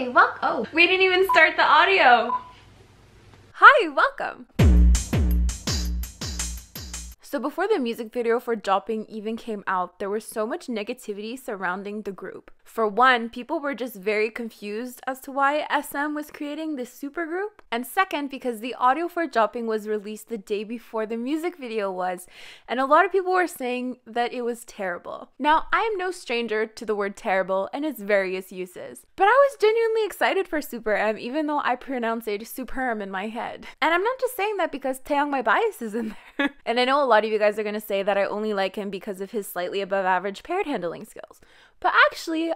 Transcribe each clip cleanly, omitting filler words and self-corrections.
Hi, welcome. Oh, we didn't even start the audio. Hi, welcome. So before the music video for Jopping even came out, there was so much negativity surrounding the group. For one, people were just very confused as to why SM was creating this supergroup. And second, because the audio for Jopping was released the day before the music video was, and a lot of people were saying that it was terrible. Now, I am no stranger to the word terrible and its various uses, but I was genuinely excited for SuperM, even though I pronounce it SuperM in my head. And I'm not just saying that because Taeyong, my bias, is in there. And I know a lot of you guys are going to say that I only like him because of his slightly above average parrot handling skills. But actually,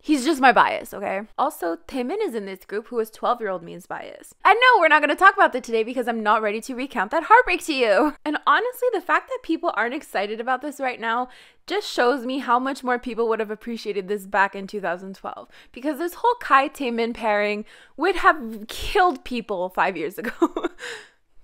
he's just my bias, okay? Also, Taemin is in this group, who is 12-year-old me's bias. And no, we're not going to talk about that today because I'm not ready to recount that heartbreak to you. And honestly, the fact that people aren't excited about this right now just shows me how much more people would have appreciated this back in 2012. Because this whole Kai-Taemin pairing would have killed people 5 years ago.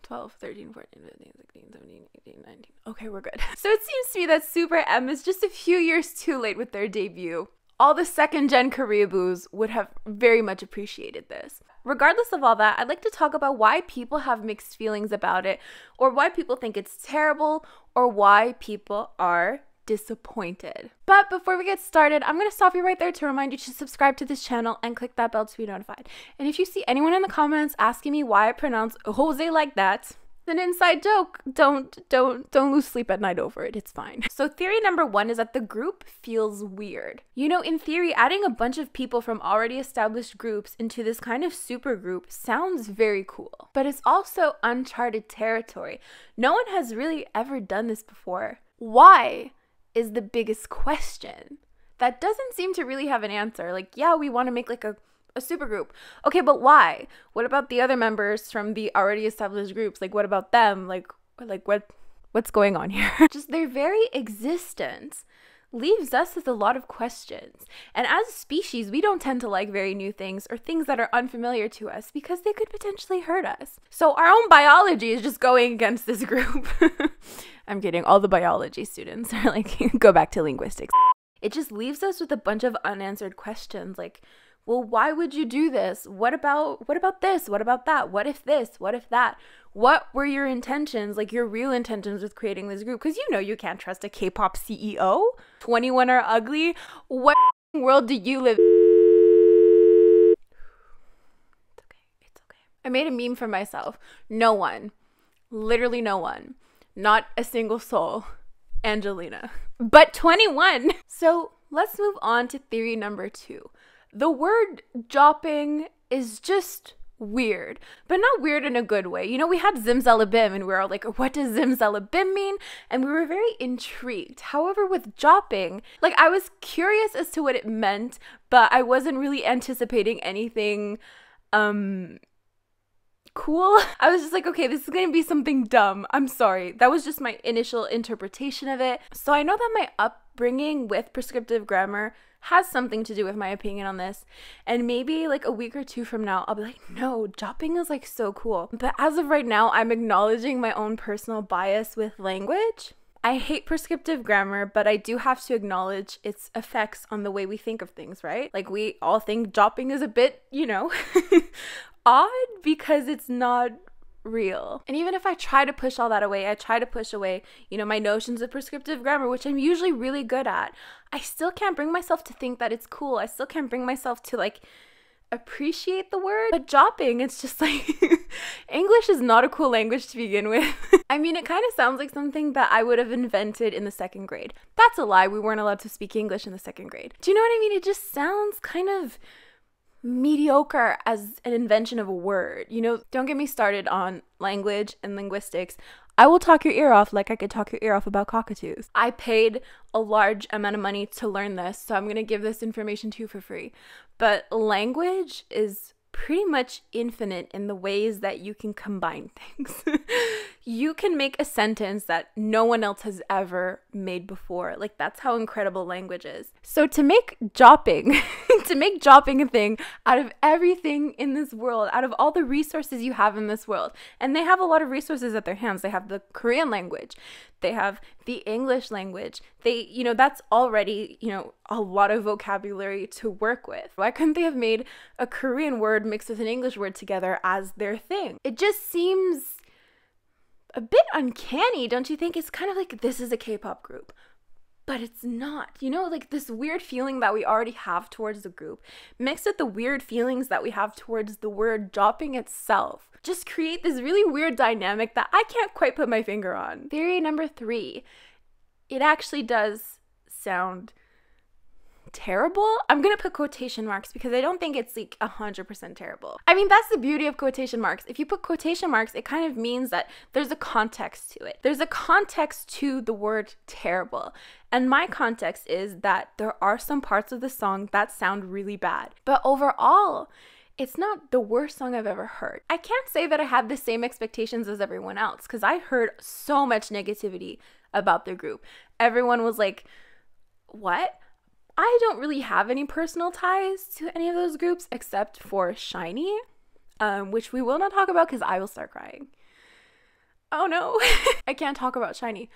12, 13, 14, 15, 16, 17, 18, 19. Okay, we're good. So it seems to me that SuperM is just a few years too late with their debut. All the second-gen Koreaboos would have very much appreciated this. Regardless of all that, I'd like to talk about why people have mixed feelings about it, or why people think it's terrible, or why people are disappointed. But before we get started, I'm going to stop you right there to remind you to subscribe to this channel and click that bell to be notified. And if you see anyone in the comments asking me why I pronounce Jose like that, an inside joke. Don't lose sleep at night over it. It's fine. So theory number one is that the group feels weird. You know, in theory, adding a bunch of people from already established groups into this kind of super group sounds very cool, but it's also uncharted territory. No one has really ever done this before. Why is the biggest question that doesn't seem to really have an answer. Like, yeah, we want to make like a super group. Okay, but why? What about the other members from the already established groups? Like, what about them? Like what's going on here? Just their very existence leaves us with a lot of questions. And as a species, we don't tend to like very new things or things that are unfamiliar to us because they could potentially hurt us. So our own biology is just going against this group. I'm kidding. All the biology students are like, go back to linguistics. It just leaves us with a bunch of unanswered questions like, well, why would you do this? What about this? What about that? What if this? What if that? What were your intentions, like your real intentions with creating this group? Because you know you can't trust a K-pop CEO. 21 are ugly. What world do you live in? It's okay. I made a meme for myself. No one, literally no one, not a single soul, Angelina, but 21. So let's move on to theory number two. The word jopping is just weird, but not weird in a good way. You know, we had zimzalabim and we were all like, what does zimzalabim mean? And we were very intrigued. However, with jopping, like I was curious as to what it meant, but I wasn't really anticipating anything cool. I was just like, okay, this is gonna be something dumb. I'm sorry. That was just my initial interpretation of it. So I know that my upbringing with prescriptive grammar has something to do with my opinion on this, and maybe like a week or two from now I'll be like, no, jopping is like so cool. But as of right now, I'm acknowledging my own personal bias with language. I hate prescriptive grammar, but I do have to acknowledge its effects on the way we think of things, right? Like we all think jopping is a bit, you know, odd because it's not real. And even if I try to push all that away, I try to push away, you know, my notions of prescriptive grammar, which I'm usually really good at, I still can't bring myself to think that it's cool. I still can't bring myself to like appreciate the word. But jopping, it's just like English is not a cool language to begin with. I mean, it kind of sounds like something that I would have invented in the second grade. That's a lie. We weren't allowed to speak English in the second grade. Do you know what I mean? It just sounds kind of mediocre as an invention of a word. You know, don't get me started on language and linguistics. I will talk your ear off like I could talk your ear off about cockatoos. I paid a large amount of money to learn this, so I'm going to give this information to you for free. But language is pretty much infinite in the ways that you can combine things. You can make a sentence that no one else has ever made before. Like, that's how incredible language is. So to make jopping to make Jopping a thing out of everything in this world, out of all the resources you have in this world. And they have a lot of resources at their hands. They have the Korean language. They have the English language. They, that's already, a lot of vocabulary to work with. Why couldn't they have made a Korean word mixed with an English word together as their thing? It just seems a bit uncanny, don't you think? It's kind of like, this is a K-pop group, but it's not. Like this weird feeling that we already have towards the group, mixed with the weird feelings that we have towards the word Jopping itself, just create this really weird dynamic that I can't quite put my finger on. Theory number 3, it actually does sound terrible. I'm gonna put quotation marks because I don't think it's like 100% terrible. I mean, that's the beauty of quotation marks. If you put quotation marks, it kind of means that there's a context to it. There's a context to the word terrible. And my context is that there are some parts of the song that sound really bad. But overall, it's not the worst song I've ever heard. I can't say that I had the same expectations as everyone else because I heard so much negativity about the group. Everyone was like, what? I don't really have any personal ties to any of those groups except for SHINee, which we will not talk about because I will start crying. Oh no, I can't talk about SHINee.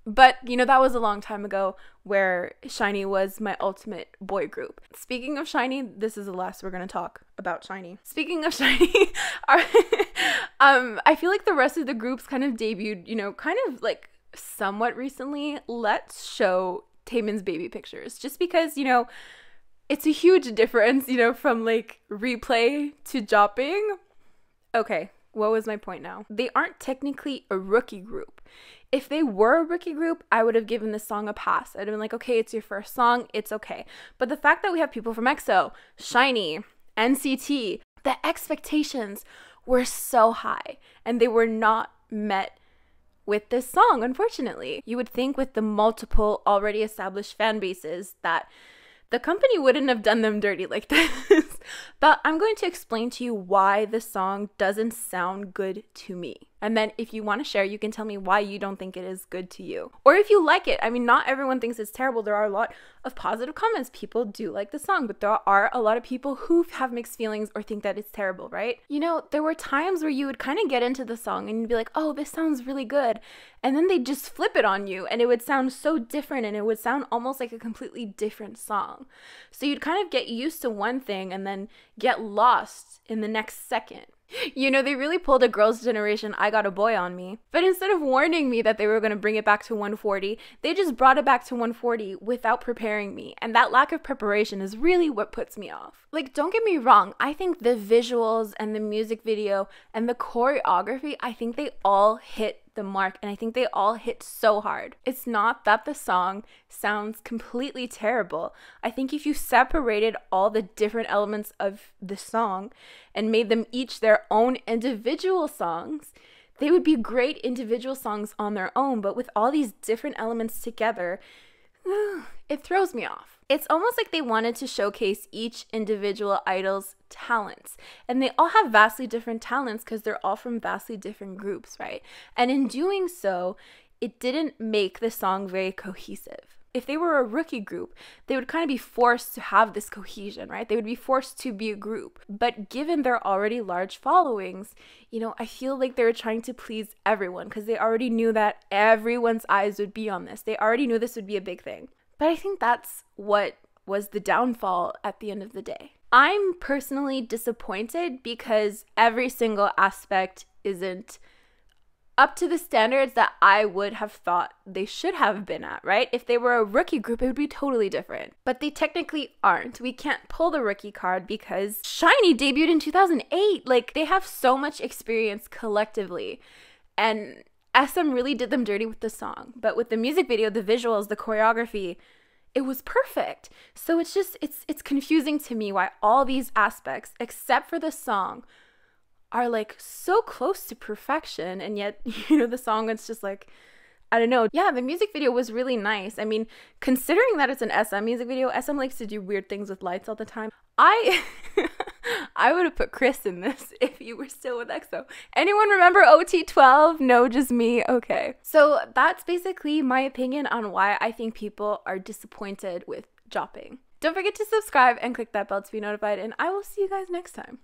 But, that was a long time ago where SHINee was my ultimate boy group. Speaking of SHINee, this is the last we're going to talk about SHINee. Speaking of SHINee, I feel like the rest of the groups kind of debuted, kind of like somewhat recently. Let's show Taemin's baby pictures, just because it's a huge difference from like replay to Jopping. Okay, what was my point now? They aren't technically a rookie group. If they were a rookie group, I would have given this song a pass. I'd have been like, okay, it's your first song, it's okay. But the fact that we have people from EXO, SHINee, NCT, the expectations were so high and they were not met with this song, unfortunately. You would think with the multiple already established fan bases that the company wouldn't have done them dirty like this. But I'm going to explain to you why the song doesn't sound good to me. And then if you want to share, you can tell me why you don't think it is good to you. Or if you like it. I mean, not everyone thinks it's terrible. There are a lot of positive comments. People do like the song, but there are a lot of people who have mixed feelings or think that it's terrible, right? There were times where you would kind of get into the song and you'd be like, oh, this sounds really good. And then they'd just flip it on you and it would sound so different and it would sound almost like a completely different song. So you'd kind of get used to one thing and then get lost in the next second. They really pulled a girls' generation I Got a Boy on me. But instead of warning me that they were going to bring it back to 140, they just brought it back to 140 without preparing me. And that lack of preparation is really what puts me off. Like, don't get me wrong. I think the visuals and the music video and the choreography, I think they all hit the mark, and I think they all hit so hard. It's not that the song sounds completely terrible. I think if you separated all the different elements of the song and made them each their own individual songs, they would be great individual songs on their own, but with all these different elements together, it throws me off. It's almost like they wanted to showcase each individual idol's talents. And they all have vastly different talents because they're all from vastly different groups, right? And in doing so, it didn't make the song very cohesive. If they were a rookie group, they would kind of be forced to have this cohesion, right? They would be forced to be a group. But given their already large followings, I feel like they were trying to please everyone because they already knew that everyone's eyes would be on this. They already knew this would be a big thing. But I think that's what was the downfall at the end of the day. I'm personally disappointed because every single aspect isn't up to the standards that I would have thought they should have been at, right? If they were a rookie group, it would be totally different. But they technically aren't. We can't pull the rookie card because SHINee debuted in 2008. Like, they have so much experience collectively. And SM really did them dirty with the song. But with the music video, the visuals, the choreography, it was perfect. So it's confusing to me why all these aspects, except for the song, are like so close to perfection, and yet the song, it's just like, I don't know. Yeah, the music video was really nice. I mean, considering that it's an SM music video, SM likes to do weird things with lights all the time. I would have put Chris in this if you were still with EXO. Anyone remember OT12? No, just me. Okay. So that's basically my opinion on why I think people are disappointed with Jopping. Don't forget to subscribe and click that bell to be notified, and I will see you guys next time.